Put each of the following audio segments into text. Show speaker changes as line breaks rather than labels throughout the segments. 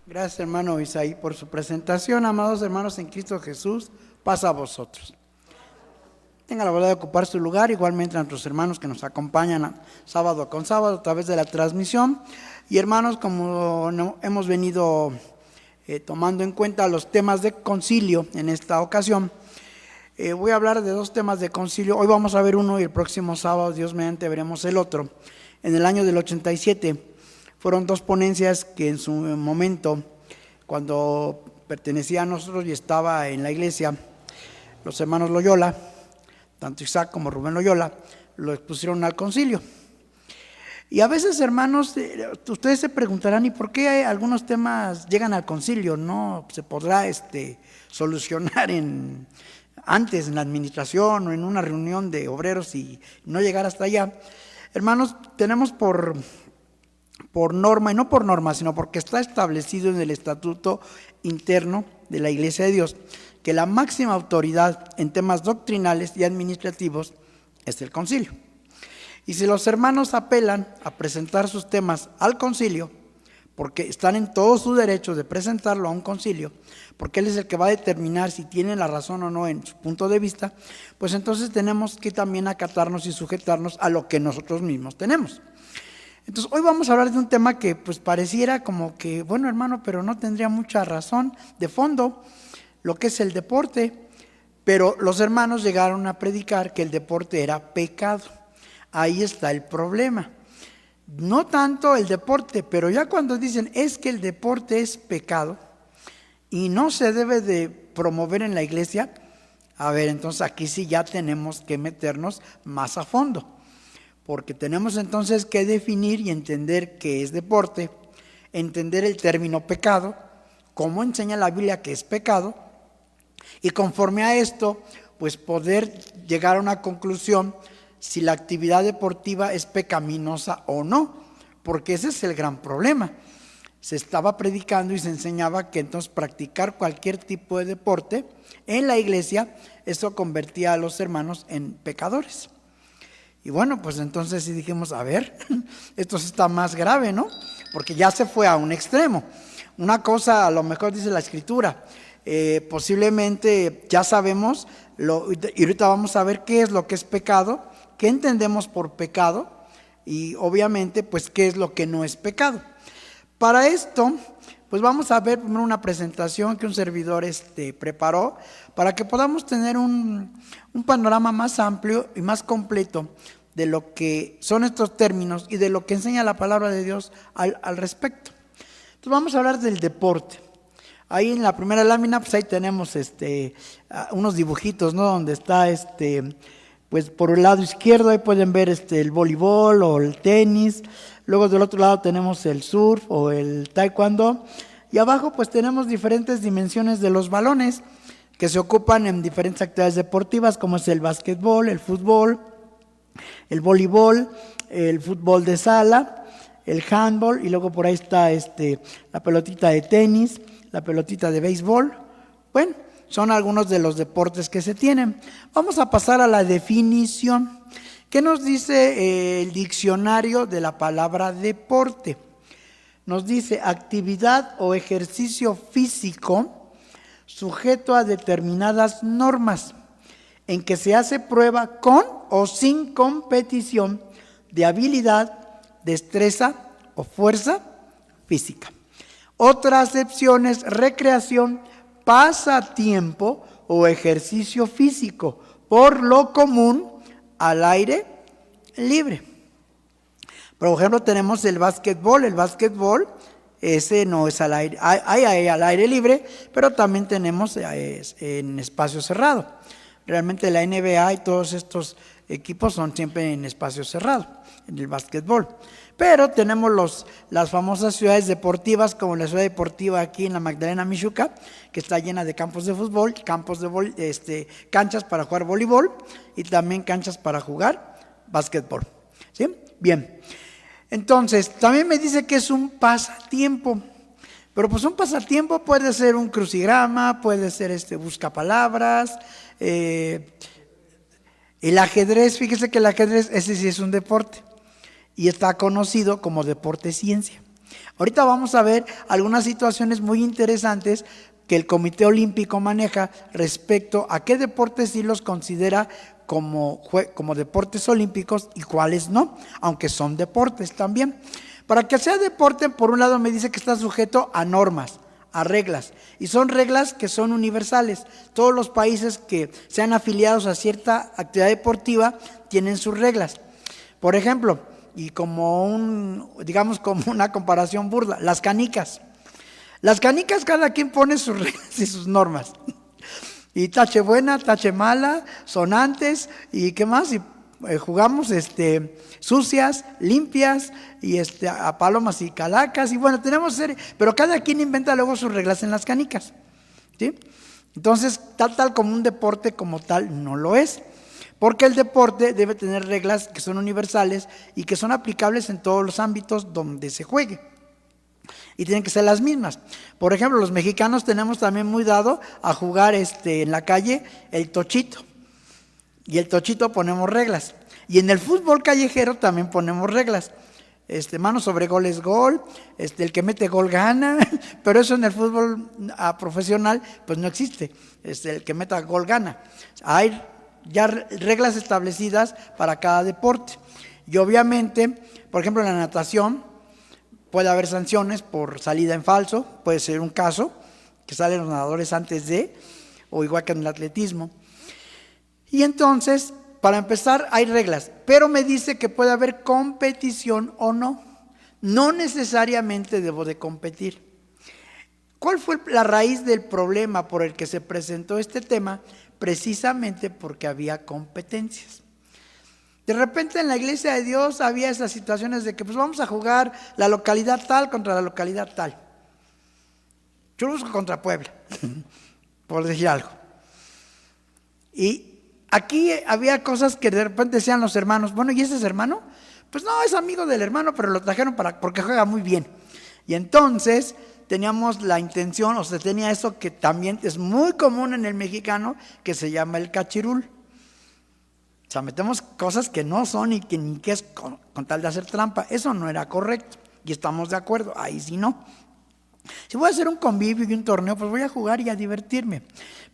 Gracias, hermano Isaí, por su presentación. Amados hermanos en Cristo Jesús, paz a vosotros. Tenga la bondad de ocupar su lugar, igualmente a nuestros hermanos que nos acompañan sábado con sábado a través de la transmisión. Y hermanos, como hemos venido tomando en cuenta los temas de concilio en esta ocasión, voy a hablar de dos temas de concilio. Hoy vamos a ver uno y el próximo sábado, Dios mediante, veremos el otro. En el año del 87 fueron dos ponencias que en su momento, cuando pertenecía a nosotros y estaba en la iglesia, los hermanos Loyola, tanto Isaac como Rubén Loyola, lo expusieron al concilio. Y a veces, hermanos, ustedes se preguntarán, ¿y por qué algunos temas llegan al concilio? ¿No se podrá solucionar antes en la administración o en una reunión de obreros y no llegar hasta allá? Hermanos, tenemos por norma, y no por norma, sino porque está establecido en el estatuto interno de la Iglesia de Dios, que la máxima autoridad en temas doctrinales y administrativos es el concilio. Y si los hermanos apelan a presentar sus temas al concilio, porque están en todo su derecho de presentarlo a un concilio, porque él es el que va a determinar si tienen la razón o no en su punto de vista, pues entonces tenemos que también acatarnos y sujetarnos a lo que nosotros mismos tenemos. Entonces hoy vamos a hablar de un tema que pues pareciera como que, bueno, hermano, pero no tendría mucha razón de fondo, lo que es el deporte, pero los hermanos llegaron a predicar que el deporte era pecado. Ahí está el problema. No tanto el deporte, pero ya cuando dicen es que el deporte es pecado y no se debe de promover en la iglesia, a ver, entonces aquí sí ya tenemos que meternos más a fondo. Porque tenemos entonces que definir y entender qué es deporte, entender el término pecado, cómo enseña la Biblia que es pecado, y conforme a esto, pues poder llegar a una conclusión si la actividad deportiva es pecaminosa o no, porque ese es el gran problema. Se estaba predicando y se enseñaba que entonces practicar cualquier tipo de deporte en la iglesia, eso convertía a los hermanos en pecadores. Y bueno, pues entonces sí dijimos, a ver, esto sí está más grave, ¿no? Porque ya se fue a un extremo. Una cosa, a lo mejor dice la Escritura, posiblemente ya sabemos, y ahorita vamos a ver qué es lo que es pecado, qué entendemos por pecado, y obviamente, pues qué es lo que no es pecado. Para esto, pues vamos a ver primero una presentación que un servidor preparó, para que podamos tener un panorama más amplio y más completo de lo que son estos términos y de lo que enseña la palabra de Dios al respecto. Entonces vamos a hablar del deporte. Ahí en la primera lámina, pues ahí tenemos unos dibujitos, ¿no? Donde está pues por el lado izquierdo ahí pueden ver el voleibol o el tenis. Luego del otro lado tenemos el surf o el taekwondo. Y abajo pues tenemos diferentes dimensiones de los balones que se ocupan en diferentes actividades deportivas, como es el básquetbol, el fútbol, el voleibol, el fútbol de sala, el handball, y luego por ahí está la pelotita de tenis, la pelotita de béisbol. Bueno, son algunos de los deportes que se tienen. Vamos a pasar a la definición. ¿Qué nos dice el diccionario de la palabra deporte? Nos dice actividad o ejercicio físico sujeto a determinadas normas, en que se hace prueba con o sin competición de habilidad, destreza o fuerza física. Otra acepción es recreación, pasatiempo o ejercicio físico, por lo común al aire libre. Por ejemplo, tenemos el básquetbol. El básquetbol, ese no es al aire, hay al aire libre, pero también tenemos en espacio cerrado. Realmente la NBA y todos estos equipos son siempre en espacio cerrado, en el básquetbol. Pero tenemos las famosas ciudades deportivas, como la ciudad deportiva aquí en la Magdalena Mixhuca, que está llena de campos de fútbol, canchas para jugar voleibol y también canchas para jugar básquetbol. ¿Sí? Bien. Entonces, también me dice que es un pasatiempo. Pero pues un pasatiempo puede ser un crucigrama, puede ser buscapalabras, el ajedrez. Fíjese que el ajedrez, ese sí es un deporte y está conocido como deporte ciencia. Ahorita vamos a ver algunas situaciones muy interesantes que el Comité Olímpico maneja respecto a qué deportes sí los considera como deportes olímpicos y cuáles no, aunque son deportes también. Para que sea deporte, por un lado me dice que está sujeto a normas, a reglas, y son reglas que son universales. Todos los países que sean afiliados a cierta actividad deportiva tienen sus reglas. Por ejemplo, y como una comparación burda, las canicas. Las canicas cada quien pone sus reglas y sus normas. Y tache buena, tache mala, sonantes y qué más, y jugamos sucias, limpias y a palomas y calacas, y bueno, tenemos pero cada quien inventa luego sus reglas en las canicas, ¿sí? Entonces, tal como un deporte como tal no lo es, porque el deporte debe tener reglas que son universales y que son aplicables en todos los ámbitos donde se juegue. Y tienen que ser las mismas. Por ejemplo, los mexicanos tenemos también muy dado a jugar en la calle el tochito. Y el tochito ponemos reglas. Y en el fútbol callejero también ponemos reglas. Mano sobre gol es gol, el que mete gol gana, pero eso en el fútbol profesional pues no existe. El que meta gol gana. Hay ya reglas establecidas para cada deporte. Y obviamente, por ejemplo, en la natación puede haber sanciones por salida en falso, puede ser un caso, que salen los nadadores antes de, o igual que en el atletismo. Y entonces, para empezar, hay reglas, pero me dice que puede haber competición o no. No necesariamente debo de competir. ¿Cuál fue la raíz del problema por el que se presentó este tema? Precisamente porque había competencias. De repente en la iglesia de Dios había esas situaciones de que pues vamos a jugar la localidad tal contra la localidad tal. Churubusco contra Puebla, por decir algo. Y aquí había cosas que de repente decían los hermanos, bueno, ¿y ese es hermano? Pues no, es amigo del hermano, pero lo trajeron porque juega muy bien. Y entonces teníamos la intención, o se tenía eso que también es muy común en el mexicano, que se llama el cachirul. O sea, metemos cosas que no son y que ni que es con tal de hacer trampa. Eso no era correcto y estamos de acuerdo, ahí sí no. Si voy a hacer un convivio y un torneo, pues voy a jugar y a divertirme.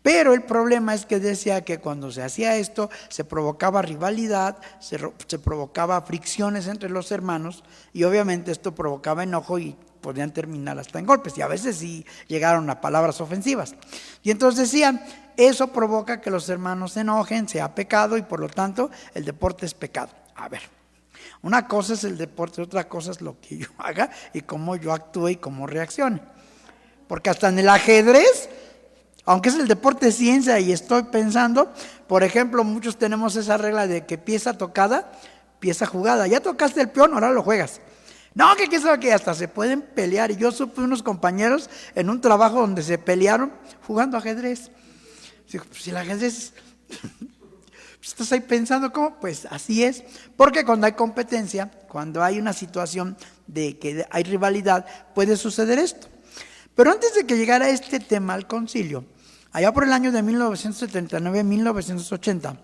Pero el problema es que decía que cuando se hacía esto, se provocaba rivalidad, se provocaba fricciones entre los hermanos y obviamente esto provocaba enojo y podían terminar hasta en golpes. Y a veces sí llegaron a palabras ofensivas. Y entonces decían, eso provoca que los hermanos se enojen, sea pecado y por lo tanto el deporte es pecado. A ver, una cosa es el deporte, otra cosa es lo que yo haga y cómo yo actúe y cómo reaccione. Porque hasta en el ajedrez, aunque es el deporte de ciencia y estoy pensando, por ejemplo, muchos tenemos esa regla de que pieza tocada, pieza jugada. Ya tocaste el peón, ahora lo juegas. No, que hasta se pueden pelear. Y yo supe unos compañeros en un trabajo donde se pelearon jugando ajedrez. Si el ajedrez, estás ahí pensando, ¿cómo? Pues así es. Porque cuando hay competencia, cuando hay una situación de que hay rivalidad, puede suceder esto. Pero antes de que llegara este tema al concilio, allá por el año de 1979-1980,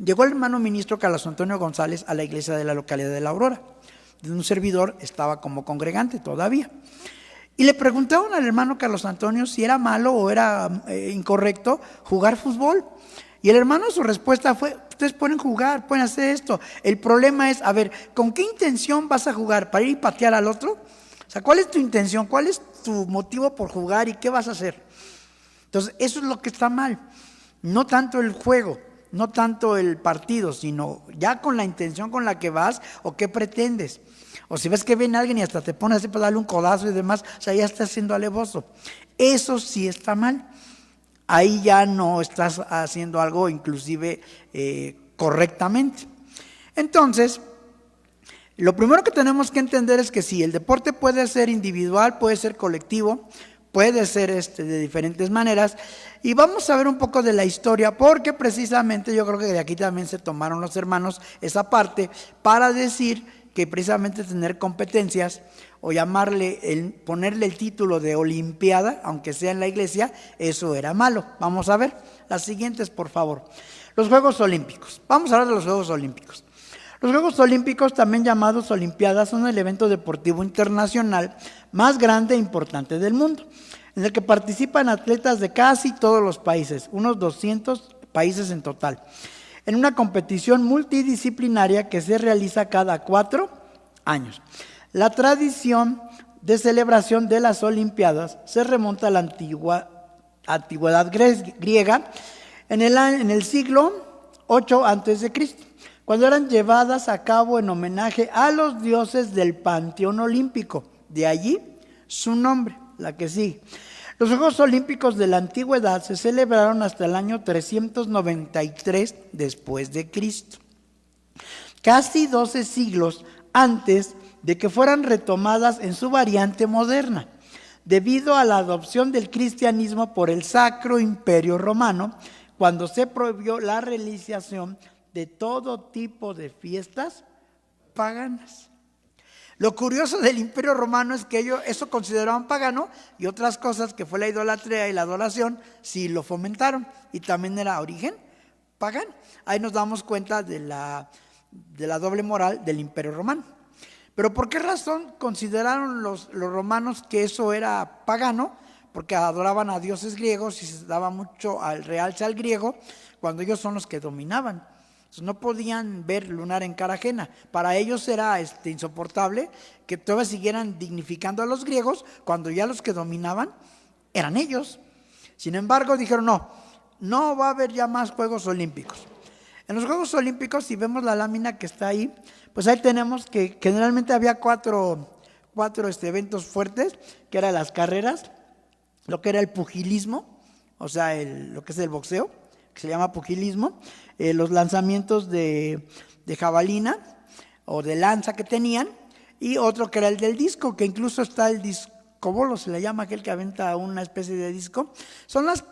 llegó el hermano ministro Carlos Antonio González a la iglesia de la localidad de La Aurora. Un servidor estaba como congregante todavía. Y le preguntaron al hermano Carlos Antonio si era malo o era incorrecto jugar fútbol. Y el hermano, su respuesta fue, ustedes pueden jugar, pueden hacer esto. El problema es, a ver, ¿con qué intención vas a jugar? ¿Para ir y patear al otro? O sea, ¿cuál es tu intención? ¿Cuál es tu motivo por jugar y qué vas a hacer? Entonces, eso es lo que está mal. No tanto el juego, no tanto el partido, sino ya con la intención con la que vas o qué pretendes. O si ves que viene alguien y hasta te pones así para darle un codazo y demás, o sea, ya estás siendo alevoso. Eso sí está mal. Ahí ya no estás haciendo algo inclusive correctamente. Entonces, lo primero que tenemos que entender es que sí, el deporte puede ser individual, puede ser colectivo, puede ser de diferentes maneras. Y vamos a ver un poco de la historia, porque precisamente yo creo que de aquí también se tomaron los hermanos esa parte para decir que precisamente tener competencias o ponerle el título de olimpiada, aunque sea en la iglesia, eso era malo. Vamos a ver las siguientes, por favor. Los Juegos Olímpicos. Vamos a hablar de los Juegos Olímpicos. Los Juegos Olímpicos, también llamados Olimpiadas, son el evento deportivo internacional más grande e importante del mundo, en el que participan atletas de casi todos los países, unos 200 países en total, en una competición multidisciplinaria que se realiza cada 4 años. La tradición de celebración de las Olimpiadas se remonta a la antigüedad griega en el siglo 8 a.C., cuando eran llevadas a cabo en homenaje a los dioses del panteón olímpico. De allí su nombre, la que sigue. Los Juegos Olímpicos de la Antigüedad se celebraron hasta el año 393 después de Cristo, casi 12 siglos antes de que fueran retomadas en su variante moderna, debido a la adopción del cristianismo por el Sacro Imperio Romano, cuando se prohibió la realización de todo tipo de fiestas paganas. Lo curioso del Imperio Romano es que ellos eso consideraban pagano, y otras cosas que fue la idolatría y la adoración sí lo fomentaron, y también era origen pagano. Ahí nos damos cuenta de la doble moral del Imperio Romano. Pero ¿por qué razón consideraron los romanos que eso era pagano? Porque adoraban a dioses griegos y se daba mucho al realce al griego, cuando ellos son los que dominaban. No podían ver lunar en cara ajena. Para ellos era insoportable que todavía siguieran dignificando a los griegos cuando ya los que dominaban eran ellos. Sin embargo, dijeron no va a haber ya más Juegos Olímpicos. En los Juegos Olímpicos, si vemos la lámina que está ahí, pues ahí tenemos que generalmente había cuatro eventos fuertes, que eran las carreras, lo que era el pugilismo, o sea, lo que es el boxeo, que se llama pugilismo, los lanzamientos de jabalina o de lanza que tenían, y otro que era el del disco, que incluso está el disco bolo, se le llama aquel que aventa una especie de disco. Son las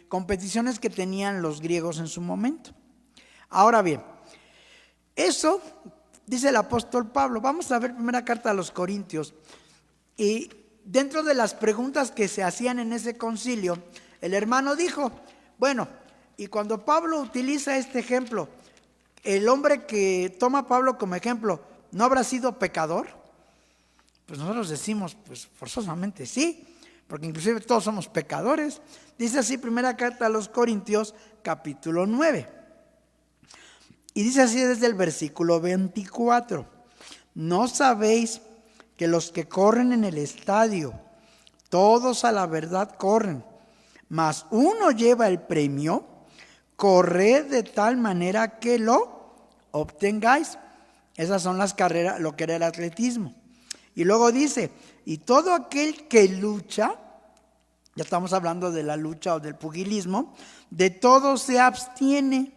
competiciones que tenían los griegos en su momento. Ahora bien, eso dice el apóstol Pablo. Vamos a ver primera carta a los Corintios, y dentro de las preguntas que se hacían en ese concilio, el hermano dijo, bueno, y cuando Pablo utiliza este ejemplo, el hombre que toma a Pablo como ejemplo, ¿no habrá sido pecador? Pues nosotros decimos, pues forzosamente sí, porque inclusive todos somos pecadores. Dice así primera carta a los Corintios, capítulo 9. Y dice así desde el versículo 24. ¿No sabéis que los que corren en el estadio, todos a la verdad corren, mas uno lleva el premio? Corred de tal manera que lo obtengáis. Esas son las carreras, lo que era el atletismo. Y luego dice, y todo aquel que lucha, ya estamos hablando de la lucha o del pugilismo, de todo se abstiene,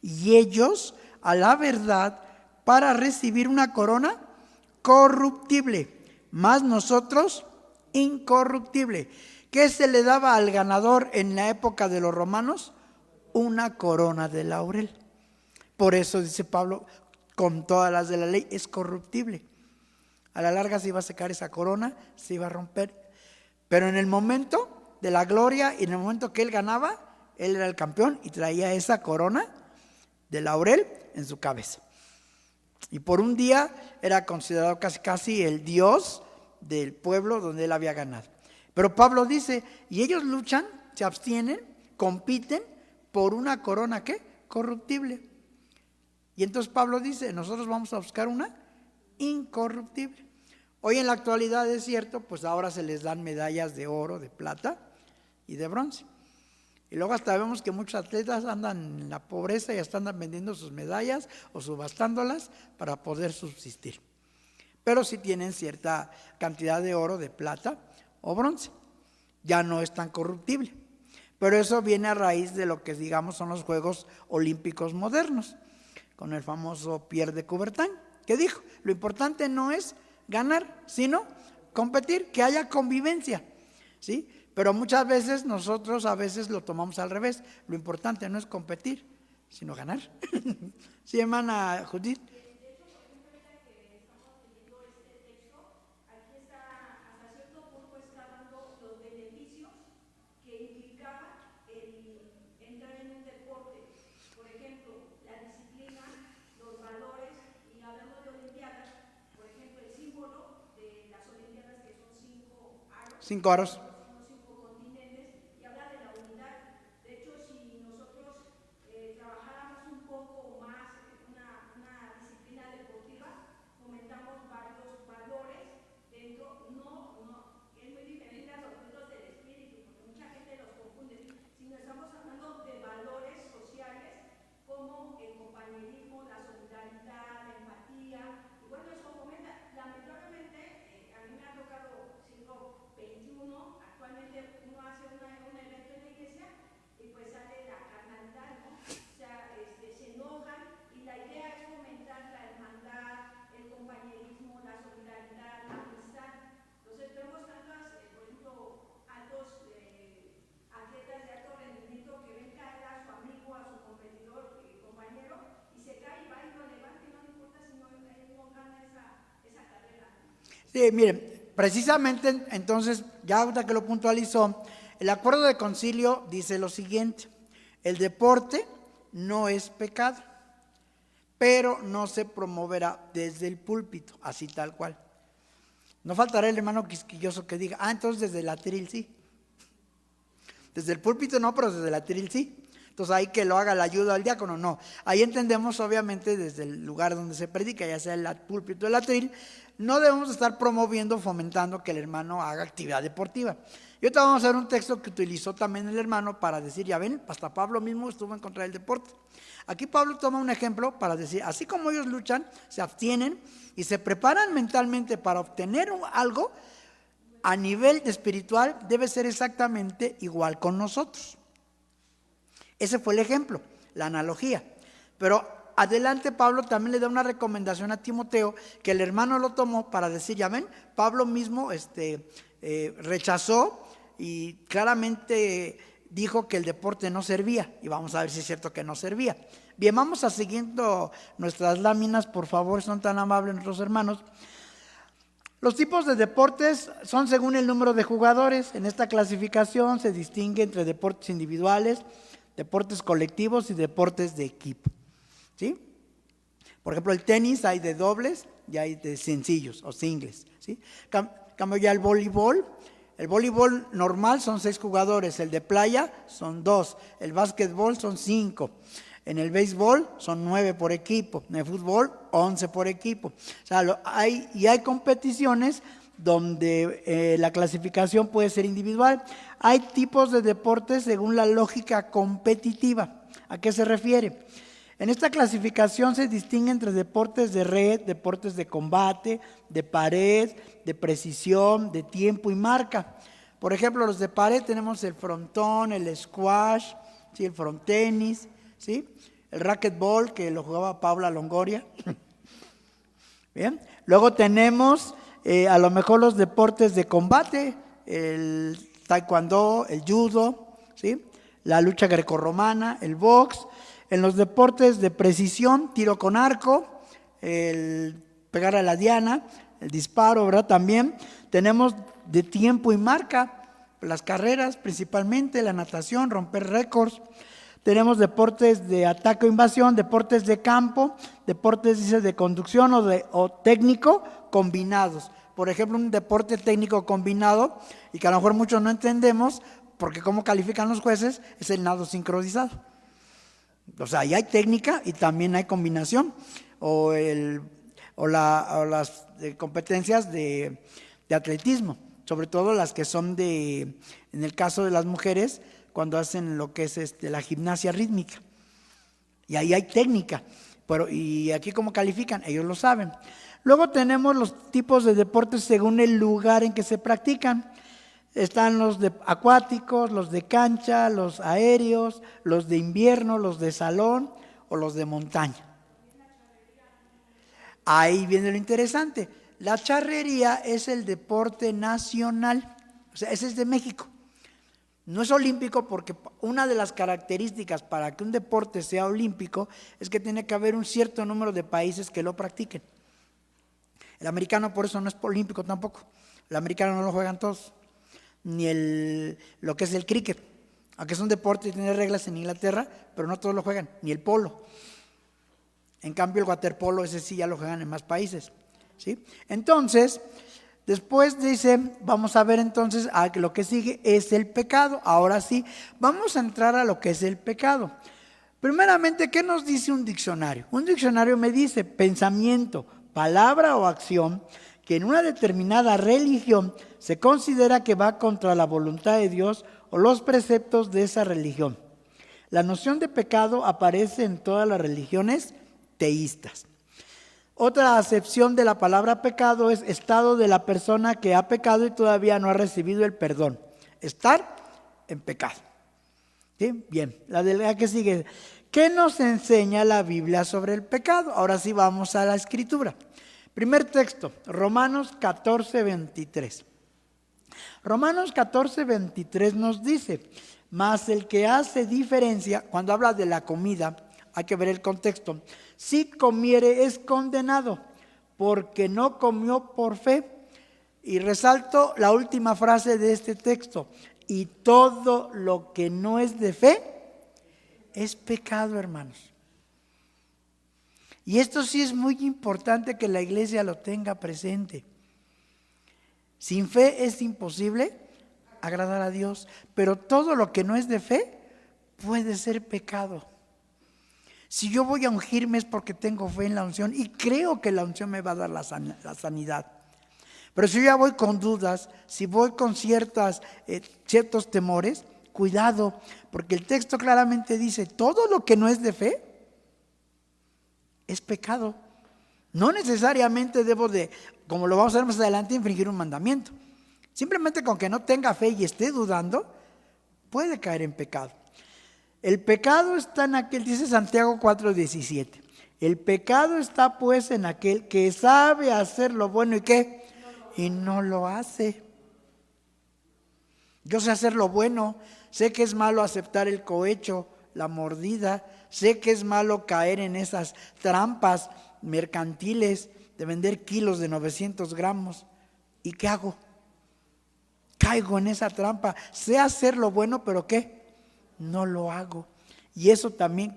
y ellos a la verdad para recibir una corona corruptible, mas nosotros incorruptible. ¿Qué se le daba al ganador en la época de los romanos? Una corona de laurel. Por eso dice Pablo, con todas las de la ley es corruptible. A la larga se iba a secar esa corona, se iba a romper. Pero en el momento de la gloria y en el momento que él ganaba, él era el campeón y traía esa corona de laurel en su cabeza. Y por un día era considerado casi el dios del pueblo donde él había ganado. Pero Pablo dice, y ellos luchan, se abstienen, compiten por una corona, ¿qué? Corruptible. Y entonces Pablo dice, nosotros vamos a buscar una incorruptible. Hoy en la actualidad es cierto, pues ahora se les dan medallas de oro, de plata y de bronce. Y luego hasta vemos que muchos atletas andan en la pobreza y hasta andan vendiendo sus medallas o subastándolas para poder subsistir. Pero sí tienen cierta cantidad de oro, de plata o bronce. Ya no es tan corruptible. Pero eso viene a raíz de lo que digamos son los Juegos Olímpicos modernos, con el famoso Pierre de Coubertin, que dijo, lo importante no es ganar, sino competir, que haya convivencia, ¿sí? Pero muchas veces nosotros a veces lo tomamos al revés. Lo importante no es competir, sino ganar. ¿Sí, hermana Judith? 5 aros. Sí, miren, precisamente entonces, ya ahorita que lo puntualizó, el acuerdo de concilio dice lo siguiente: el deporte no es pecado, pero no se promoverá desde el púlpito, así tal cual. No faltará el hermano quisquilloso que diga, entonces desde el atril sí. Desde el púlpito no, pero desde el atril sí. Entonces ahí que lo haga la ayuda al diácono, no. Ahí entendemos obviamente desde el lugar donde se predica, ya sea el púlpito o el atril, no debemos estar promoviendo, fomentando que el hermano haga actividad deportiva. Y ahorita vamos a ver un texto que utilizó también el hermano para decir, ya ven, hasta Pablo mismo estuvo en contra del deporte. Aquí Pablo toma un ejemplo para decir, así como ellos luchan, se abstienen y se preparan mentalmente para obtener algo, a nivel espiritual debe ser exactamente igual con nosotros. Ese fue el ejemplo, la analogía. Pero adelante Pablo también le da una recomendación a Timoteo que el hermano lo tomó para decir, ya ven, Pablo mismo rechazó y claramente dijo que el deporte no servía. Y vamos a ver si es cierto que no servía. Bien, vamos a siguiendo nuestras láminas, por favor, son tan amables nuestros hermanos. Los tipos de deportes son según el número de jugadores. En esta clasificación se distingue entre deportes individuales, deportes colectivos y deportes de equipo, ¿sí? Por ejemplo, el tenis hay de dobles y hay de sencillos o singles, ¿sí? Cambio ya el voleibol normal son 6 jugadores, el de playa son 2, el básquetbol son 5, en el béisbol son 9 por equipo, en el fútbol 11 por equipo. O sea, hay competiciones donde la clasificación puede ser individual. Hay tipos de deportes según la lógica competitiva. ¿A qué se refiere? En esta clasificación se distingue entre deportes de red, deportes de combate, de pared, de precisión, de tiempo y marca. Por ejemplo, los de pared tenemos el frontón, el squash, ¿sí? El frontenis, ¿sí? El racquetball, que lo jugaba Paula Longoria. Bien. Luego tenemos a lo mejor los deportes de combate, el taekwondo, el judo, ¿sí? La lucha grecorromana, el box. En los deportes de precisión, tiro con arco, el pegar a la diana, el disparo, ¿verdad? También tenemos de tiempo y marca, las carreras principalmente, la natación, romper récords. Tenemos deportes de ataque o invasión, deportes de campo, deportes de conducción o técnico combinados. Por ejemplo, un deporte técnico combinado, y que a lo mejor muchos no entendemos, porque cómo califican los jueces, es el nado sincronizado. O sea, ahí hay técnica y también hay combinación. O las competencias de atletismo, sobre todo las que son en el caso de las mujeres, cuando hacen lo que es la gimnasia rítmica. Y ahí hay técnica. Y aquí cómo califican, ellos lo saben. Luego tenemos los tipos de deportes según el lugar en que se practican. Están los de acuáticos, los de cancha, los aéreos, los de invierno, los de salón o los de montaña. Ahí viene lo interesante. La charrería es el deporte nacional, o sea, ese es de México. No es olímpico porque una de las características para que un deporte sea olímpico es que tiene que haber un cierto número de países que lo practiquen. El americano por eso no es olímpico tampoco. El americano no lo juegan todos. Ni lo que es el cricket, aunque es un deporte y tiene reglas en Inglaterra, pero no todos lo juegan, ni el polo. En cambio el waterpolo, ese sí ya lo juegan en más países, ¿sí? Entonces, Después dice, vamos a ver entonces lo que sigue es el pecado. Ahora sí, vamos a entrar a lo que es el pecado. Primeramente, ¿qué nos dice un diccionario? Un diccionario me dice pensamiento, palabra o acción que en una determinada religión se considera que va contra la voluntad de Dios o los preceptos de esa religión. La noción de pecado aparece en todas las religiones teístas. Otra acepción de la palabra pecado es estado de la persona que ha pecado y todavía no ha recibido el perdón. Estar en pecado. ¿Sí? Bien, la que sigue. ¿Qué nos enseña la Biblia sobre el pecado? Ahora sí vamos a la escritura. Primer texto, Romanos 14, 23. Romanos 14, 23 nos dice, mas el que hace diferencia, cuando habla de la comida, hay que ver el contexto. Si comiere es condenado, porque no comió por fe. Y resalto la última frase de este texto. Y todo lo que no es de fe es pecado, hermanos. Y esto sí es muy importante que la iglesia lo tenga presente. Sin fe es imposible agradar a Dios, pero todo lo que no es de fe puede ser pecado. Si yo voy a ungirme es porque tengo fe en la unción y creo que la unción me va a dar la sanidad. Pero si yo ya voy con dudas, si voy con ciertos temores, cuidado, porque el texto claramente dice, todo lo que no es de fe es pecado. No necesariamente debo de, como lo vamos a ver más adelante, infringir un mandamiento. Simplemente con que no tenga fe y esté dudando, puede caer en pecado. El pecado está en aquel, dice Santiago 4:17. El pecado está pues en aquel que sabe hacer lo bueno y ¿qué? Y no lo hace. Yo sé hacer lo bueno, sé que es malo aceptar el cohecho, la mordida, sé que es malo caer en esas trampas mercantiles de vender kilos de 900 gramos. ¿Y qué hago? Caigo en esa trampa. Sé hacer lo bueno, pero ¿qué? No lo hago. Y eso también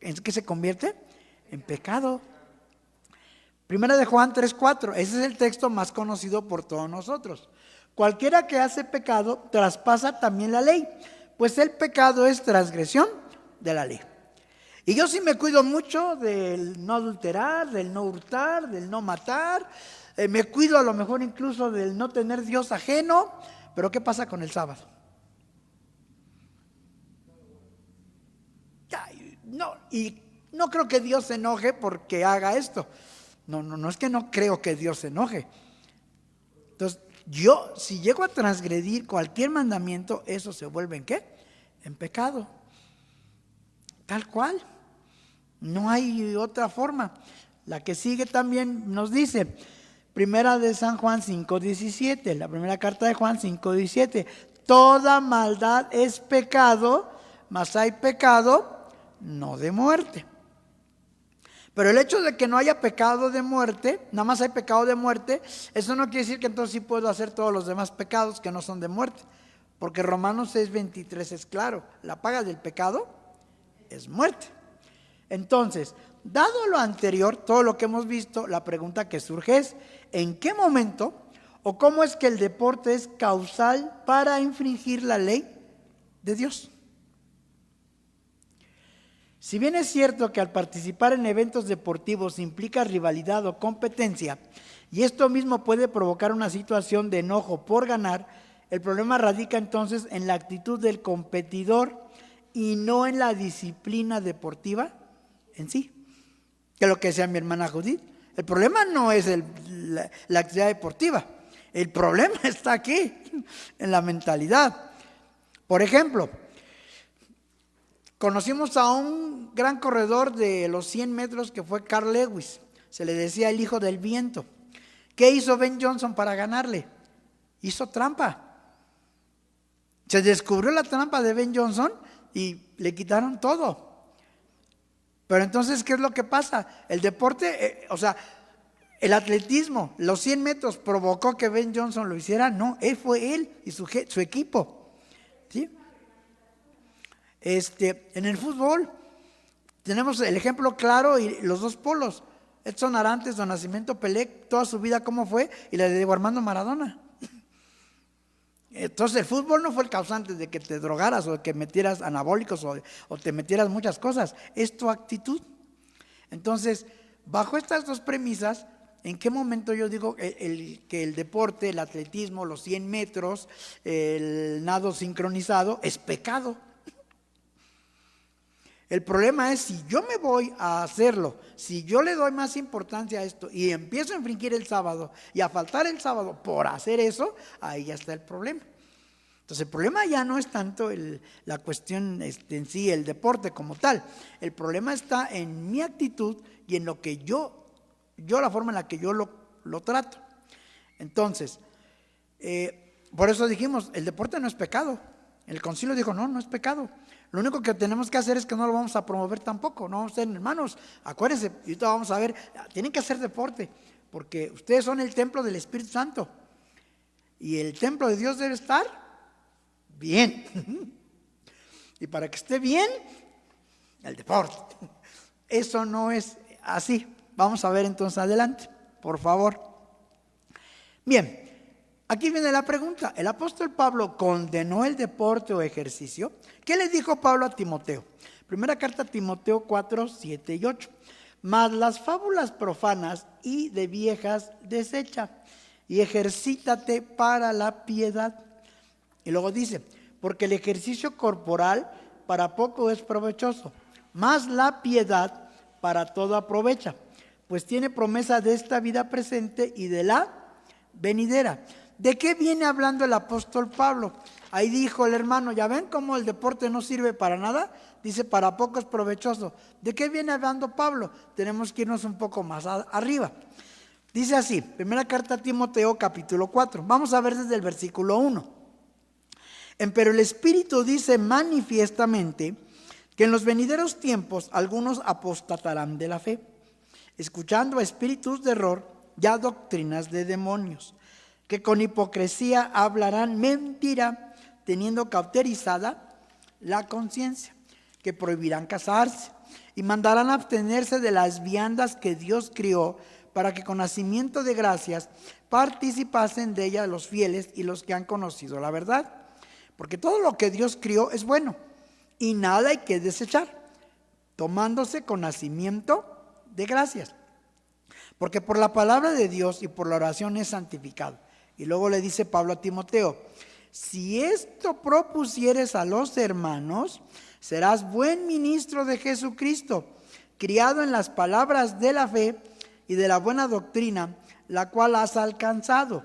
¿en qué se convierte? En pecado. Primera de Juan 3:4. Ese es el texto más conocido por todos nosotros. Cualquiera que hace pecado traspasa también la ley, pues el pecado es transgresión de la ley. Y yo sí me cuido mucho del no adulterar, del no hurtar, del no matar. Me cuido a lo mejor incluso del no tener Dios ajeno. Pero ¿qué pasa con el sábado? No, y no creo que Dios se enoje porque haga esto. No es que no creo que Dios se enoje. Entonces, yo si llego a transgredir cualquier mandamiento, eso se vuelve ¿en qué? En pecado. Tal cual. No hay otra forma. La que sigue también nos dice, primera de San Juan 5:17, la primera carta de Juan 5:17. Toda maldad es pecado, mas hay pecado no de muerte. Pero el hecho de que no haya pecado de muerte, nada más hay pecado de muerte, eso no quiere decir que entonces sí puedo hacer todos los demás pecados que no son de muerte. Porque Romanos 6:23 es claro, la paga del pecado es muerte. Entonces, dado lo anterior, todo lo que hemos visto, la pregunta que surge es, ¿en qué momento o cómo es que el deporte es causal para infringir la ley de Dios? Si bien es cierto que al participar en eventos deportivos implica rivalidad o competencia, y esto mismo puede provocar una situación de enojo por ganar, el problema radica entonces en la actitud del competidor y no en la disciplina deportiva en sí. Que es lo que decía mi hermana Judith. El problema no es la actividad deportiva, el problema está aquí, en la mentalidad. Por ejemplo, conocimos a un gran corredor de los 100 metros que fue Carl Lewis. Se le decía el hijo del viento. ¿Qué hizo Ben Johnson para ganarle? Hizo trampa. Se descubrió la trampa de Ben Johnson y le quitaron todo. Pero entonces, ¿qué es lo que pasa? El deporte, el atletismo, los 100 metros provocó que Ben Johnson lo hiciera. No, fue él y su equipo. ¿Sí? En el fútbol tenemos el ejemplo claro y los dos polos. Edson Arantes, Don Nacimiento Pelé, toda su vida cómo fue, y la de Diego Armando Maradona. Entonces el fútbol no fue el causante de que te drogaras o de que metieras anabólicos o te metieras muchas cosas, es tu actitud. Entonces, bajo estas dos premisas, ¿en qué momento yo digo que el deporte, el atletismo, los 100 metros, el nado sincronizado es pecado? El problema es si yo me voy a hacerlo, si yo le doy más importancia a esto y empiezo a infringir el sábado y a faltar el sábado por hacer eso, ahí ya está el problema. Entonces el problema ya no es tanto la cuestión en sí, el deporte como tal. El problema está en mi actitud y en lo que yo la forma en la que yo lo trato. Entonces, por eso dijimos, el deporte no es pecado. El concilio dijo, no es pecado. Lo único que tenemos que hacer es que no lo vamos a promover tampoco, no vamos a ser hermanos. Acuérdense, y ahorita vamos a ver, tienen que hacer deporte, porque ustedes son el templo del Espíritu Santo. Y el templo de Dios debe estar bien. Y para que esté bien, el deporte. Eso no es así. Vamos a ver entonces adelante, por favor. Bien. Aquí viene la pregunta, ¿el apóstol Pablo condenó el deporte o ejercicio? ¿Qué le dijo Pablo a Timoteo? Primera carta a Timoteo 4, 7 y 8. Mas las fábulas profanas y de viejas desecha y ejercítate para la piedad. Y luego dice, porque el ejercicio corporal para poco es provechoso, mas la piedad para todo aprovecha, pues tiene promesa de esta vida presente y de la venidera. ¿De qué viene hablando el apóstol Pablo? Ahí dijo el hermano, ¿ya ven cómo el deporte no sirve para nada? Dice, para poco es provechoso. ¿De qué viene hablando Pablo? Tenemos que irnos un poco más arriba. Dice así, primera carta a Timoteo capítulo 4. Vamos a ver desde el versículo 1. Pero el Espíritu dice manifiestamente que en los venideros tiempos algunos apostatarán de la fe, escuchando a espíritus de error y a doctrinas de demonios, que con hipocresía hablarán mentira, teniendo cauterizada la conciencia, que prohibirán casarse y mandarán abstenerse de las viandas que Dios crió, para que con nacimiento de gracias participasen de ella los fieles y los que han conocido la verdad. Porque todo lo que Dios crió es bueno, y nada hay que desechar, tomándose con nacimiento de gracias. Porque por la palabra de Dios y por la oración es santificado. Y luego le dice Pablo a Timoteo, si esto propusieres a los hermanos, serás buen ministro de Jesucristo, criado en las palabras de la fe y de la buena doctrina, la cual has alcanzado.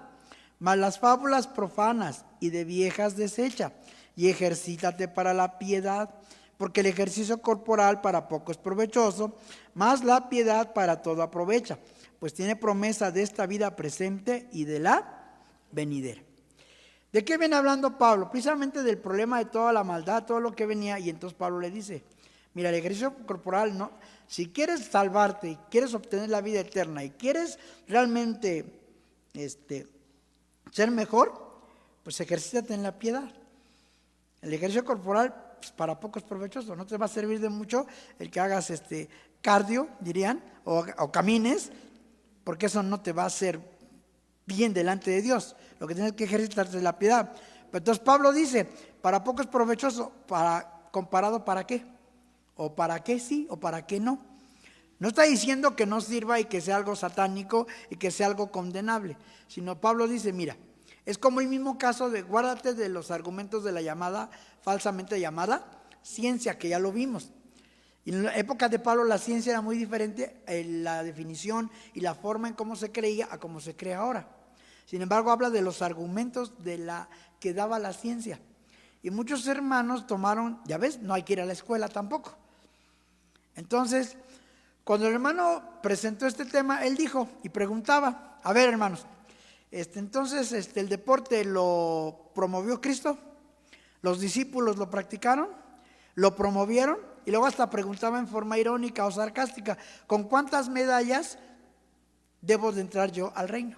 Mas las fábulas profanas y de viejas desecha, y ejercítate para la piedad, porque el ejercicio corporal para poco es provechoso, mas la piedad para todo aprovecha, pues tiene promesa de esta vida presente y de la venidera. ¿De qué viene hablando Pablo? Precisamente del problema de toda la maldad, todo lo que venía, y entonces Pablo le dice, mira, el ejercicio corporal, no, si quieres salvarte y quieres obtener la vida eterna y quieres realmente ser mejor, pues ejercítate en la piedad. El ejercicio corporal pues, para poco es provechoso, no te va a servir de mucho el que hagas cardio, dirían, o camines, porque eso no te va a hacer bien delante de Dios. Lo que tienes que ejercitarte es la piedad. Pero entonces Pablo dice, para poco es provechoso, comparado para qué, o para qué sí, o para qué no. No está diciendo que no sirva y que sea algo satánico y que sea algo condenable, sino Pablo dice, mira, es como el mismo caso de guárdate de los argumentos de la falsamente llamada ciencia, que ya lo vimos. Y en la época de Pablo la ciencia era muy diferente en la definición y la forma en cómo se creía a cómo se cree ahora. Sin embargo, habla de los argumentos que daba la ciencia. Y muchos hermanos tomaron, ya ves, no hay que ir a la escuela tampoco. Entonces, cuando el hermano presentó este tema, él dijo y preguntaba, a ver hermanos, entonces el deporte lo promovió Cristo, los discípulos lo practicaron, lo promovieron, y luego hasta preguntaba en forma irónica o sarcástica, ¿con cuántas medallas debo de entrar yo al reino?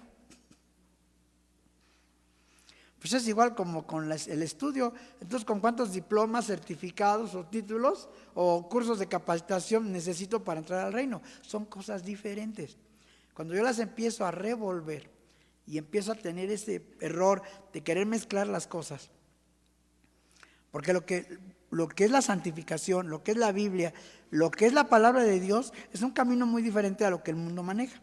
Pues es igual como con el estudio. Entonces, ¿con cuántos diplomas, certificados o títulos o cursos de capacitación necesito para entrar al reino? Son cosas diferentes. Cuando yo las empiezo a revolver y empiezo a tener ese error de querer mezclar las cosas, porque lo que es la santificación, lo que es la Biblia, lo que es la palabra de Dios, es un camino muy diferente a lo que el mundo maneja.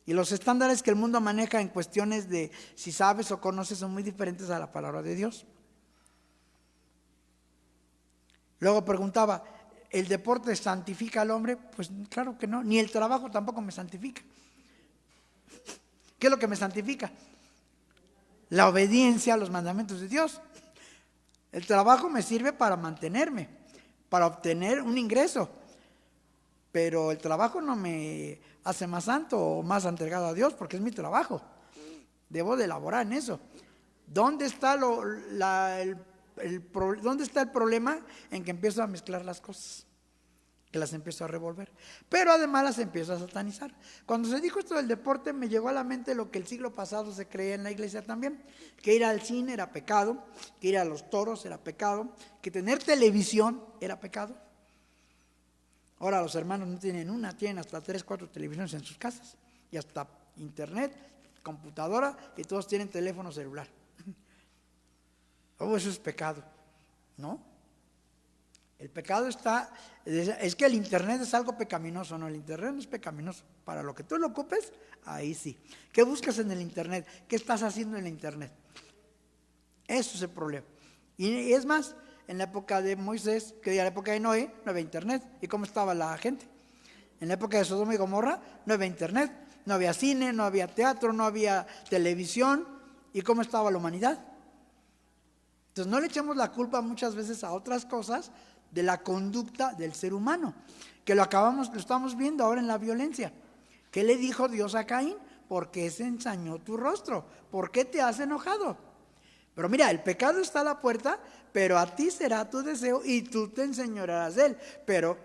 Y los estándares que el mundo maneja en cuestiones de si sabes o conoces son muy diferentes a la palabra de Dios. Luego preguntaba, ¿el deporte santifica al hombre? Pues claro que no, ni el trabajo tampoco me santifica. ¿Qué es lo que me santifica? La obediencia a los mandamientos de Dios. El trabajo me sirve para mantenerme, para obtener un ingreso, pero el trabajo no me hace más santo o más entregado a Dios porque es mi trabajo. Debo de elaborar en eso. ¿Dónde está ¿dónde está el problema? En que empiezo a mezclar las cosas, que las empiezo a revolver, pero además las empiezo a satanizar. Cuando se dijo esto del deporte, me llegó a la mente lo que el siglo pasado se creía en la iglesia también, que ir al cine era pecado, que ir a los toros era pecado, que tener televisión era pecado. Ahora los hermanos no tienen una, tienen hasta 3, 4 televisiones en sus casas, y hasta internet, computadora, y todos tienen teléfono celular. Oh, eso es pecado, ¿no? El pecado es que el internet es algo pecaminoso. No, el internet no es pecaminoso. Para lo que tú lo ocupes, ahí sí. ¿Qué buscas en el internet? ¿Qué estás haciendo en el internet? Eso es el problema. Y es más, en la época de Moisés, que en la época de Noé, no había internet. ¿Y cómo estaba la gente? En la época de Sodoma y Gomorra, no había internet, no había cine, no había teatro, no había televisión. ¿Y cómo estaba la humanidad? Entonces no le echamos la culpa muchas veces a otras cosas de la conducta del ser humano, que lo estamos viendo ahora en la violencia. ¿Qué le dijo Dios a Caín? ¿Por qué se ensañó tu rostro? ¿Por qué te has enojado? Pero mira, el pecado está a la puerta, pero a ti será tu deseo y tú te enseñorearás de él. Pero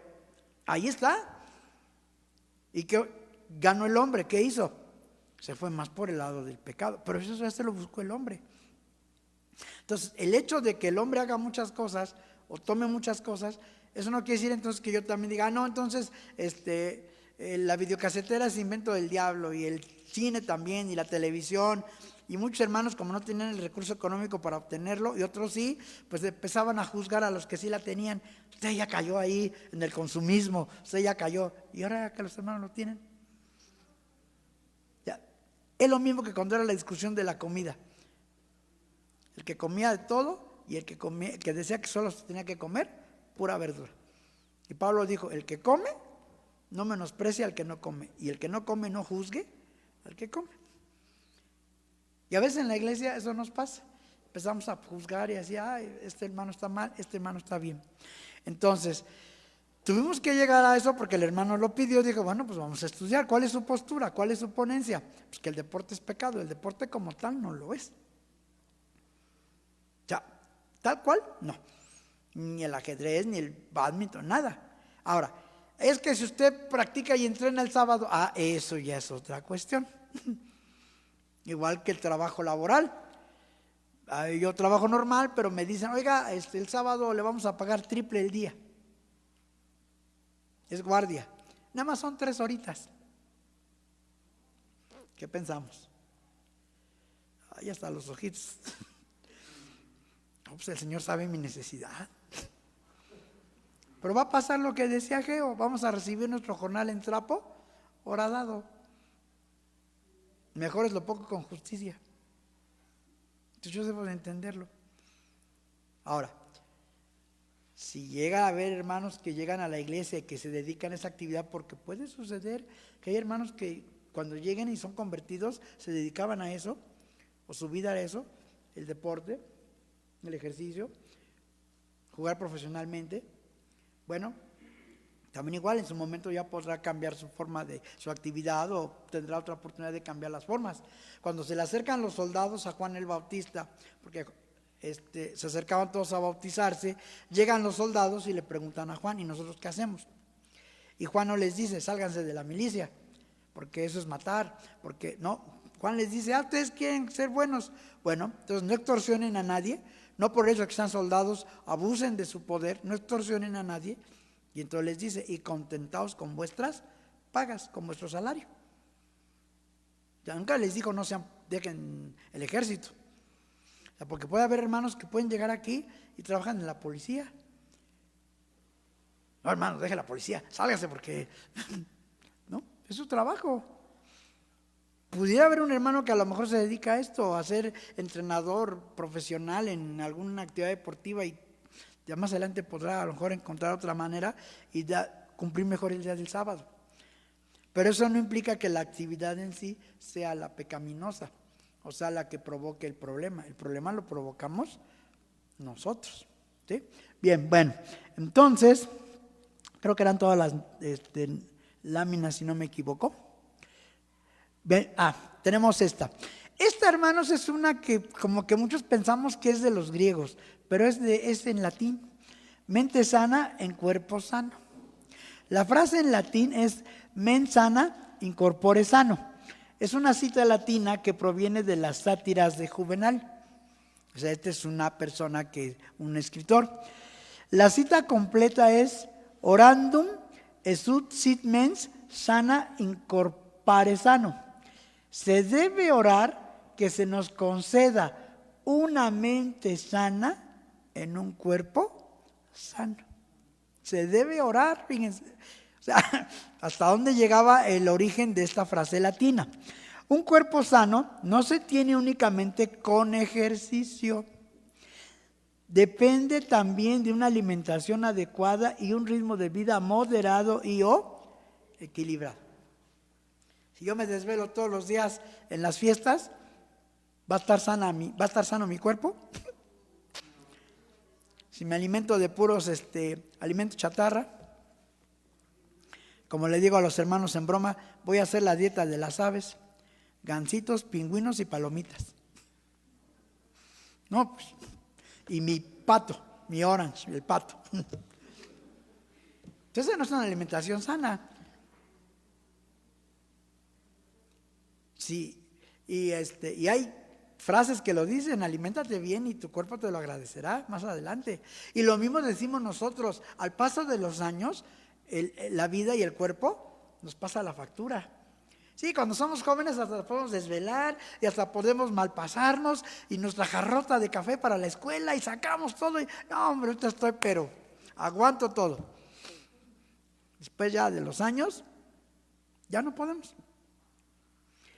ahí está. ¿Y qué ganó el hombre? ¿Qué hizo? Se fue más por el lado del pecado, pero eso ya se lo buscó el hombre. Entonces, el hecho de que el hombre haga muchas cosas o tome muchas cosas, eso no quiere decir entonces que yo también diga, no, entonces la videocasetera es invento del diablo, y el cine también, y la televisión, y muchos hermanos, como no tenían el recurso económico para obtenerlo, y otros sí, pues empezaban a juzgar a los que sí la tenían. Usted ya cayó ahí en el consumismo, usted ya cayó, y ahora que los hermanos lo tienen. Ya. Es lo mismo que cuando era la discusión de la comida. El que comía de todo y el que decía que solo se tenía que comer pura verdura. Y Pablo dijo, el que come no menosprecia al que no come, y el que no come no juzgue al que come. Y a veces en la iglesia eso nos pasa. Empezamos a juzgar y decir, ay, este hermano está mal, este hermano está bien. Entonces, tuvimos que llegar a eso porque el hermano lo pidió. Dijo, bueno, pues vamos a estudiar. ¿Cuál es su postura? ¿Cuál es su ponencia? Pues que el deporte es pecado. El deporte como tal no lo es. Ya, tal cual, no. Ni el ajedrez, ni el bádminton, nada. Ahora, es que si usted practica y entrena el sábado, eso ya es otra cuestión. Igual que el trabajo laboral. Yo trabajo normal, pero me dicen, oiga, el sábado le vamos a pagar triple el día. Es guardia. Nada más son 3 horitas. ¿Qué pensamos? Ahí están los ojitos. Pues el Señor sabe mi necesidad. Pero va a pasar lo que decía Geo, vamos a recibir nuestro jornal en trapo, horadado. Mejor es lo poco con justicia. Entonces yo debo de entenderlo. Ahora, si llega a haber hermanos que llegan a la iglesia y que se dedican a esa actividad, porque puede suceder que hay hermanos que cuando lleguen y son convertidos se dedicaban a eso, o su vida era eso, el deporte, el ejercicio, jugar profesionalmente. Bueno, también igual en su momento ya podrá cambiar su forma de su actividad, o tendrá otra oportunidad de cambiar las formas. Cuando se le acercan los soldados a Juan el Bautista, porque se acercaban todos a bautizarse, llegan los soldados y le preguntan a Juan, ¿y nosotros qué hacemos? Y Juan no les dice, sálganse de la milicia, porque eso es matar, porque no. Juan les dice, ustedes quieren ser buenos. Bueno, entonces no extorsionen a nadie, no por eso que sean soldados, abusen de su poder, no extorsionen a nadie. Y entonces les dice, y contentaos con vuestras pagas, con vuestro salario. Ya nunca les dijo, no sean, dejen el ejército. O sea, porque puede haber hermanos que pueden llegar aquí y trabajan en la policía. No, hermano, deje la policía, sálgase porque no, es su trabajo. Pudiera haber un hermano que a lo mejor se dedica a esto, a ser entrenador profesional en alguna actividad deportiva y ya más adelante podrá a lo mejor encontrar otra manera y cumplir mejor el día del sábado. Pero eso no implica que la actividad en sí sea la pecaminosa, o sea, la que provoque el problema. El problema lo provocamos nosotros, ¿sí? Bien, bueno, entonces, creo que eran todas las láminas, si no me equivoco. Tenemos esta. Esta, hermanos, es una que como que muchos pensamos que es de los griegos, pero es en latín. Mente sana en cuerpo sano. La frase en latín es mens sana in corpore sano. Es una cita latina que proviene de las sátiras de Juvenal. O sea, este es una persona un escritor. La cita completa es orandum esut sit mens sana in corpore sano. Se debe orar que se nos conceda una mente sana en un cuerpo sano. Se debe orar, fíjense. O sea, hasta dónde llegaba el origen de esta frase latina. Un cuerpo sano no se tiene únicamente con ejercicio. Depende también de una alimentación adecuada y un ritmo de vida moderado y equilibrado. Si yo me desvelo todos los días en las fiestas, ¿va a estar sano mi cuerpo? Si me alimento de puros alimentos chatarra, como le digo a los hermanos en broma, voy a hacer la dieta de las aves, gansitos, pingüinos y palomitas. No, pues, y mi pato, mi orange, el pato. Entonces no es una alimentación sana. Sí, y hay frases que lo dicen, aliméntate bien y tu cuerpo te lo agradecerá más adelante. Y lo mismo decimos nosotros, al paso de los años, la vida y el cuerpo nos pasa la factura. Sí, cuando somos jóvenes hasta podemos desvelar y hasta podemos malpasarnos y nuestra jarrota de café para la escuela y sacamos todo y no, hombre, ahorita estoy, pero aguanto todo. Después ya de los años, ya no podemos.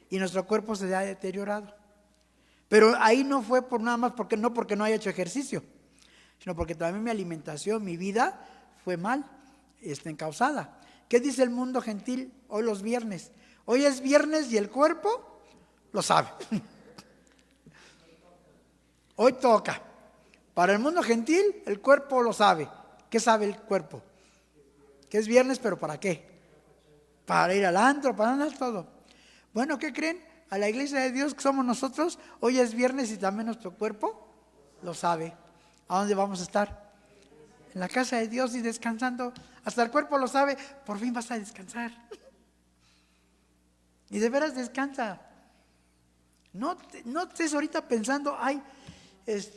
Y nuestro cuerpo se ha deteriorado. Pero ahí no fue por nada más porque no haya hecho ejercicio, sino porque también mi alimentación, mi vida fue mal, encausada. ¿Qué dice el mundo gentil hoy los viernes? Hoy es viernes y el cuerpo lo sabe. Hoy toca. Para el mundo gentil, el cuerpo lo sabe. ¿Qué sabe el cuerpo? Que es viernes, pero ¿para qué? Para ir al antro, para andar todo. Bueno, ¿qué creen? A la iglesia de Dios que somos nosotros, hoy es viernes y también nuestro cuerpo lo sabe. ¿A dónde vamos a estar? En la casa de Dios y descansando. Hasta el cuerpo lo sabe, por fin vas a descansar. Y de veras descansa. No estés ahorita pensando, es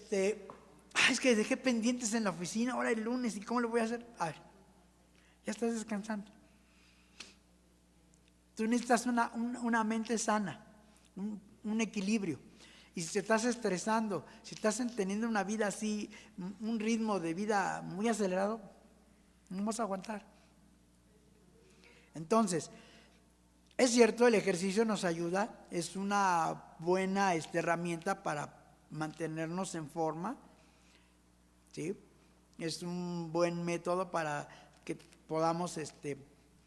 que dejé pendientes en la oficina, ahora el lunes, ¿y cómo le voy a hacer? A ver, ya estás descansando. Tú necesitas una mente sana, un equilibrio. Y si te estás estresando, si estás teniendo una vida así, un ritmo de vida muy acelerado, no vas a aguantar. Entonces, es cierto, el ejercicio nos ayuda, es una buena herramienta para mantenernos en forma, ¿sí? Es un buen método para que podamos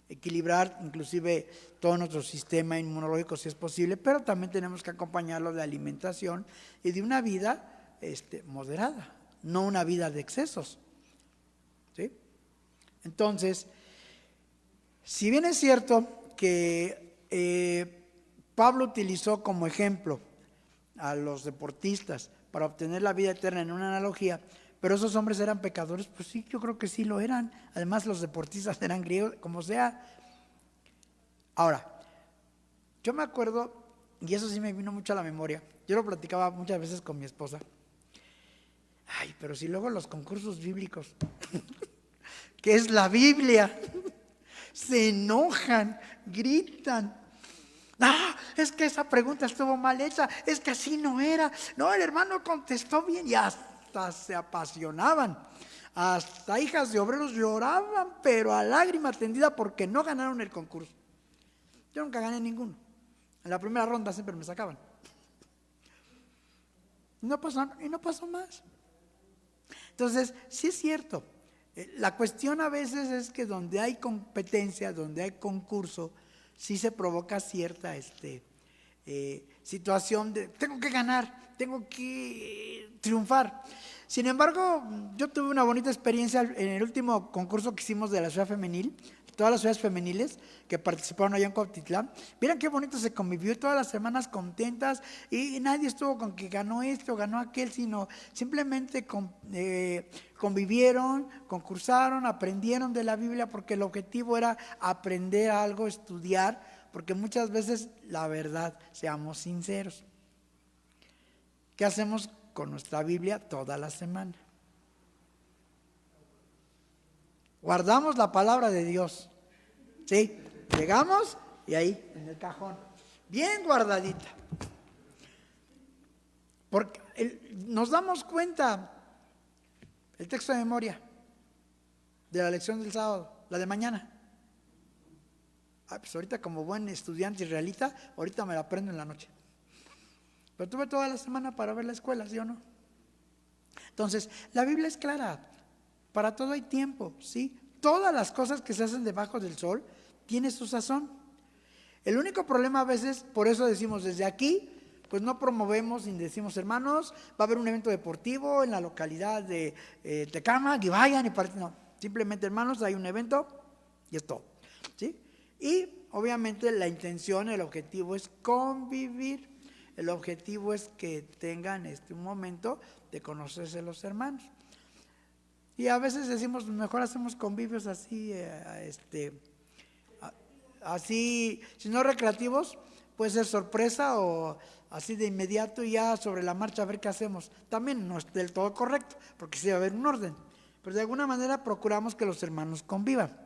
equilibrar inclusive todo nuestro sistema inmunológico si es posible, pero también tenemos que acompañarlo de alimentación y de una vida moderada, no una vida de excesos, ¿sí? Entonces, si bien es cierto que Pablo utilizó como ejemplo a los deportistas para obtener la vida eterna en una analogía, pero esos hombres eran pecadores, pues sí, yo creo que sí lo eran. Además los deportistas eran griegos, como sea. Ahora, yo me acuerdo y eso sí me vino mucho a la memoria. Yo lo platicaba muchas veces con mi esposa. Ay, pero si luego los concursos bíblicos, que es la Biblia, se enojan, gritan. Ah, es que esa pregunta estuvo mal hecha, es que así no era. No, el hermano contestó bien y hasta se apasionaban. Hasta hijas de obreros lloraban, pero a lágrima tendida porque no ganaron el concurso. Yo nunca gané ninguno. En la primera ronda siempre me sacaban. Y no pasó más. Entonces, sí es cierto. La cuestión a veces es que donde hay competencia, donde hay concurso, sí se provoca cierta situación de tengo que ganar, tengo que triunfar. Sin embargo, yo tuve una bonita experiencia en el último concurso que hicimos de la ciudad femenil, todas las ciudades femeniles que participaron allá en Cuautitlán. Miren qué bonito se convivió, todas las semanas contentas, y nadie estuvo con que ganó esto, ganó aquel, sino simplemente convivieron, concursaron, aprendieron de la Biblia, porque el objetivo era aprender algo, estudiar, porque muchas veces, la verdad, seamos sinceros, ¿qué hacemos con nuestra Biblia toda la semana? Guardamos la palabra de Dios, ¿sí? Llegamos y ahí, en el cajón, bien guardadita. Porque nos damos cuenta, el texto de memoria de la lección del sábado, la de mañana. Pues ahorita como buen estudiante israelita, ahorita me la aprendo en la noche. Pero tuve toda la semana para ver la escuela, ¿sí o no? Entonces, la Biblia es clara. Para todo hay tiempo, ¿sí? Todas las cosas que se hacen debajo del sol tienen su sazón. El único problema a veces, por eso decimos desde aquí, pues no promovemos y decimos, hermanos, va a haber un evento deportivo en la localidad de Tecámac y vayan y participen. No, simplemente, hermanos, hay un evento y es todo, ¿sí? Y obviamente la intención, el objetivo es convivir. El objetivo es que tengan un momento de conocerse los hermanos. Y a veces decimos, mejor hacemos convivios así, así, si no recreativos, puede ser sorpresa o así de inmediato y ya sobre la marcha a ver qué hacemos. También no es del todo correcto, porque sí va a haber un orden, pero de alguna manera procuramos que los hermanos convivan.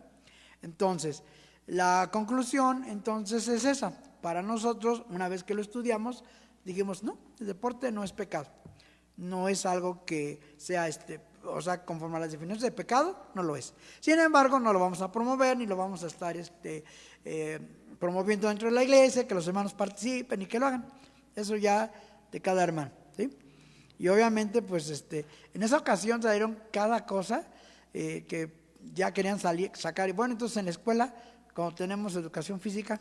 Entonces, la conclusión entonces es esa. Para nosotros, una vez que lo estudiamos, dijimos, no, el deporte no es pecado. No es algo que sea conforme a las definiciones de pecado, no lo es. Sin embargo, no lo vamos a promover ni lo vamos a estar promoviendo dentro de la iglesia, que los hermanos participen y que lo hagan. Eso ya de cada hermano, ¿sí? Y obviamente, pues en esa ocasión salieron cada cosa que ya querían sacar. Y bueno, entonces en la escuela, cuando tenemos educación física,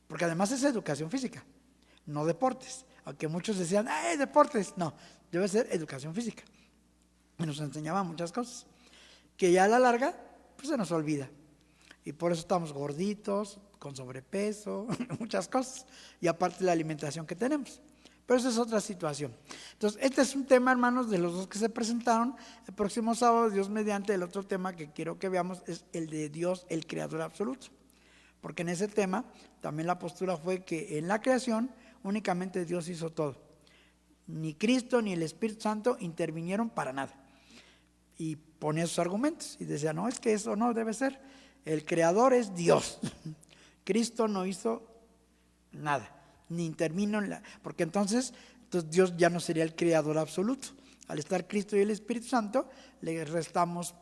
porque además es educación física, no deportes. Aunque muchos decían, deportes! No, debe ser educación física. Y nos enseñaba muchas cosas, que ya a la larga, pues se nos olvida. Y por eso estamos gorditos, con sobrepeso, muchas cosas. Y aparte la alimentación que tenemos. Pero esa es otra situación. Entonces, este es un tema, hermanos, de los dos que se presentaron. El próximo sábado, Dios mediante, el otro tema que quiero que veamos es el de Dios, el Creador absoluto. Porque en ese tema, también la postura fue que en la creación, únicamente Dios hizo todo. Ni Cristo ni el Espíritu Santo intervinieron para nada. Y ponía sus argumentos y decía, no, es que eso no debe ser. El creador es Dios. Cristo no hizo nada, ni intervino porque entonces Dios ya no sería el creador absoluto. Al estar Cristo y el Espíritu Santo, le restamos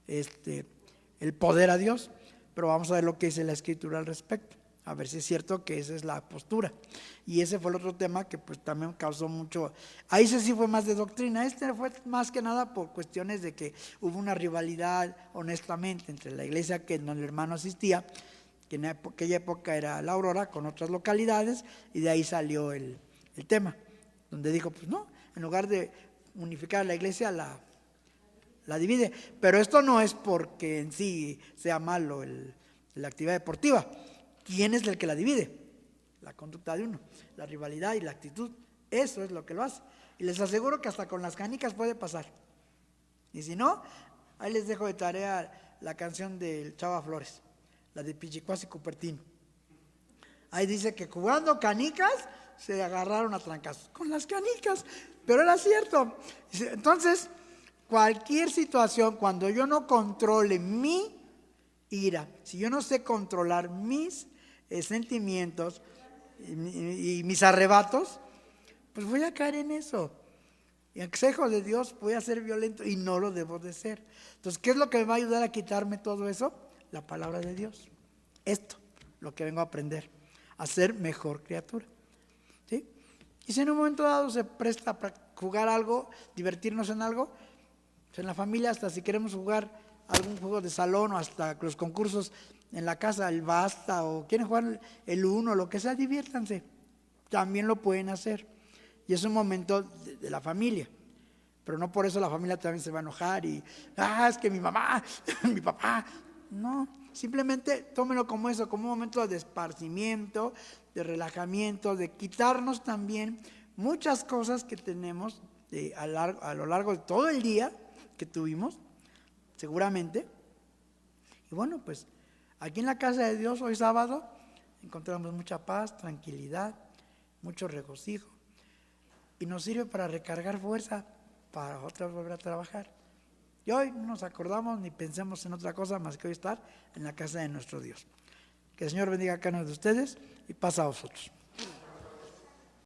el poder a Dios. Pero vamos a ver lo que dice la Escritura al respecto, a ver si es cierto que esa es la postura. Y ese fue el otro tema que pues también causó mucho, ahí sí fue más de doctrina. Fue más que nada por cuestiones de que hubo una rivalidad honestamente entre la iglesia que donde el hermano asistía, que en aquella época era La Aurora, con otras localidades, y de ahí salió el tema, donde dijo, pues no, en lugar de unificar a la iglesia, la divide. Pero esto no es porque en sí sea malo la actividad deportiva. ¿Quién es el que la divide? La conducta de uno, la rivalidad y la actitud. Eso es lo que lo hace. Y les aseguro que hasta con las canicas puede pasar. Y si no, ahí les dejo de tarea la canción del Chava Flores, la de Pichicuas y Cupertino. Ahí dice que jugando canicas se agarraron a trancazos con las canicas, pero era cierto. Entonces, cualquier situación, cuando yo no controle mi ira, si yo no sé controlar mis sentimientos y mis arrebatos, pues voy a caer en eso. Y en consejo de Dios voy a ser violento y no lo debo de ser. Entonces, ¿qué es lo que me va a ayudar a quitarme todo eso? La palabra de Dios. Esto, lo que vengo a aprender, a ser mejor criatura. ¿Sí? Y si en un momento dado se presta para jugar algo, divertirnos en algo, pues en la familia, hasta si queremos jugar algún juego de salón o hasta los concursos en la casa, el basta o quieren jugar el uno, lo que sea, diviértanse. También lo pueden hacer. Y es un momento de la familia. Pero no por eso la familia también se va a enojar y, es que mi mamá, mi papá. No, simplemente tómenlo como eso, como un momento de esparcimiento, de relajamiento, de quitarnos también muchas cosas que tenemos a lo largo de todo el día que tuvimos, seguramente. Y bueno, pues aquí en la casa de Dios hoy sábado encontramos mucha paz, tranquilidad, mucho regocijo. Y nos sirve para recargar fuerza para otra vez volver a trabajar. Y hoy no nos acordamos ni pensemos en otra cosa más que hoy estar en la casa de nuestro Dios. Que el Señor bendiga a cada uno de ustedes y paz a vosotros.